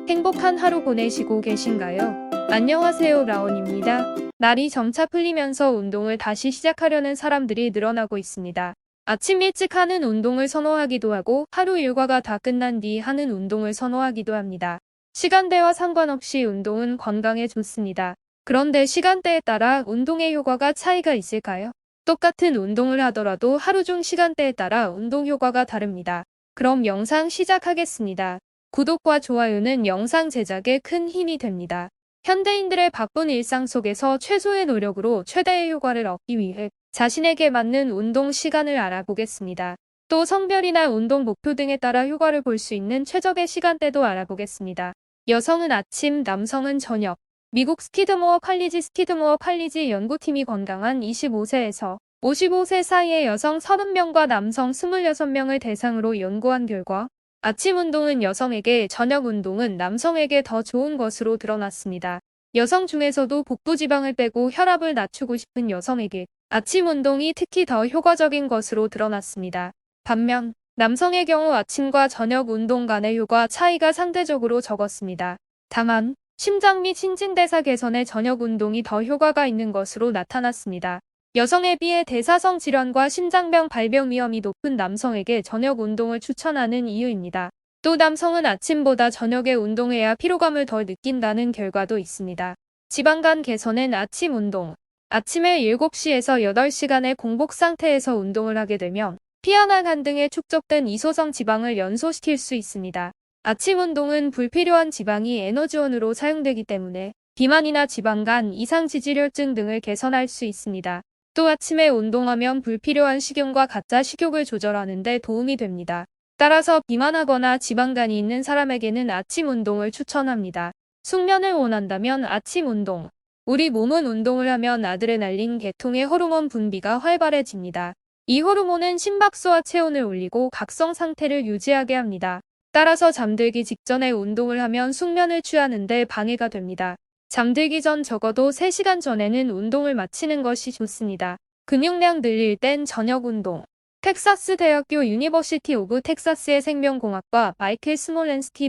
행복한 하루 보내시고 계신가요? 안녕하세요, 라온입니다. 날이 점차 풀리면서 운동을 다시 시작하려는 사람들이 늘어나고 있습니다. 아침 일찍 하는 운동을 선호하기도 하고 하루 일과가 다 끝난 뒤 하는 운동을 선호하기도 합니다. 시간대와 상관없이 운동은 건강에 좋습니다. 그런데 시간대에 따라 운동의 효과가 차이가 있을까요? 똑같은 운동을 하더라도 하루 중 시간대에 따라 운동 효과가 다릅니다. 그럼 영상 시작하겠습니다. 구독과 좋아요는 영상 제작에 큰 힘이 됩니다. 현대인들의 바쁜 일상 속에서 최소의 노력으로 최대의 효과를 얻기 위해 자신에게 맞는 운동 시간을 알아보겠습니다. 또 성별이나 운동 목표 등에 따라 효과를 볼 수 있는 최적의 시간대도 알아보겠습니다. 여성은 아침, 남성은 저녁. 미국 스키드모어 칼리지 연구팀이 건강한 25세에서 55세 사이의 여성 30명과 남성 26명을 대상으로 연구한 결과 아침 운동은 여성에게, 저녁 운동은 남성에게 더 좋은 것으로 드러났습니다. 여성 중에서도 복부 지방을 빼고 혈압을 낮추고 싶은 여성에게 아침 운동이 특히 더 효과적인 것으로 드러났습니다. 반면 남성의 경우 아침과 저녁 운동 간의 효과 차이가 상대적으로 적었습니다. 다만 심장 및 신진대사 개선에 저녁 운동이 더 효과가 있는 것으로 나타났습니다. 여성에 비해 대사성 질환과 심장병 발병 위험이 높은 남성에게 저녁 운동을 추천하는 이유입니다. 또 남성은 아침보다 저녁에 운동해야 피로감을 덜 느낀다는 결과도 있습니다. 지방간 개선엔 아침 운동. 아침에 7시에서 8시간의 공복 상태에서 운동을 하게 되면 피하나 간 등에 축적된 이소성 지방을 연소시킬 수 있습니다. 아침 운동은 불필요한 지방이 에너지원으로 사용되기 때문에 비만이나 지방간, 이상 지지혈증 등을 개선할 수 있습니다. 또 아침에 운동하면 불필요한 식용과 가짜 식욕을 조절하는 데 도움이 됩니다. 따라서 비만하거나 지방간이 있는 사람에게는 아침 운동을 추천합니다. 숙면을 원한다면 아침 운동. 우리 몸은 운동을 하면 아드레날린 계통의 호르몬 분비가 활발해집니다. 이 호르몬은 심박수와 체온을 올리고 각성 상태를 유지하게 합니다. 따라서 잠들기 직전에 운동을 하면 숙면을 취하는 데 방해가 됩니다. 잠들기 전 적어도 3시간 전에는 운동을 마치는 것이 좋습니다. 근육량 늘릴 땐 저녁 운동. 텍사스 대학교 유니버시티 오브 텍사스의 생명공학과 마이클 스몰렌스키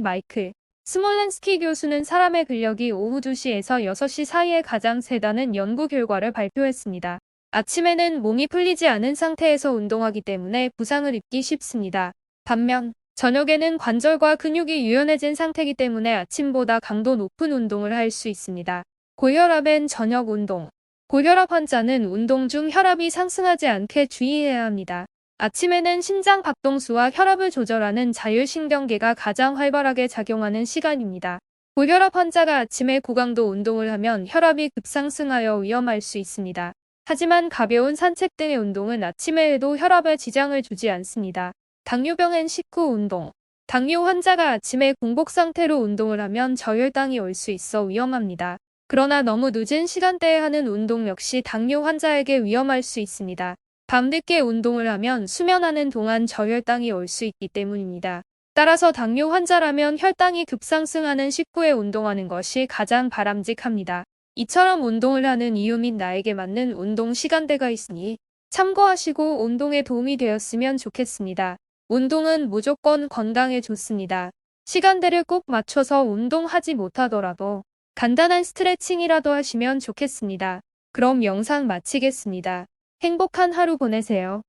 교수는 사람의 근력이 오후 2시에서 6시 사이에 가장 세다는 연구 결과를 발표했습니다. 아침에는 몸이 풀리지 않은 상태에서 운동하기 때문에 부상을 입기 쉽습니다. 반면 저녁에는 관절과 근육이 유연해진 상태이기 때문에 아침보다 강도 높은 운동을 할 수 있습니다. 고혈압엔 저녁 운동. 고혈압 환자는 운동 중 혈압이 상승하지 않게 주의해야 합니다. 아침에는 심장 박동수와 혈압을 조절하는 자율신경계가 가장 활발하게 작용하는 시간입니다. 고혈압 환자가 아침에 고강도 운동을 하면 혈압이 급상승하여 위험할 수 있습니다. 하지만 가벼운 산책 등의 운동은 아침에 해도 혈압에 지장을 주지 않습니다. 당뇨병엔 식후 운동. 당뇨 환자가 아침에 공복 상태로 운동을 하면 저혈당이 올 수 있어 위험합니다. 그러나 너무 늦은 시간대에 하는 운동 역시 당뇨 환자에게 위험할 수 있습니다. 밤늦게 운동을 하면 수면하는 동안 저혈당이 올 수 있기 때문입니다. 따라서 당뇨 환자라면 혈당이 급상승하는 식후에 운동하는 것이 가장 바람직합니다. 이처럼 운동을 하는 이유 및 나에게 맞는 운동 시간대가 있으니 참고하시고 운동에 도움이 되었으면 좋겠습니다. 운동은 무조건 건강에 좋습니다. 시간대를 꼭 맞춰서 운동하지 못하더라도 간단한 스트레칭이라도 하시면 좋겠습니다. 그럼 영상 마치겠습니다. 행복한 하루 보내세요.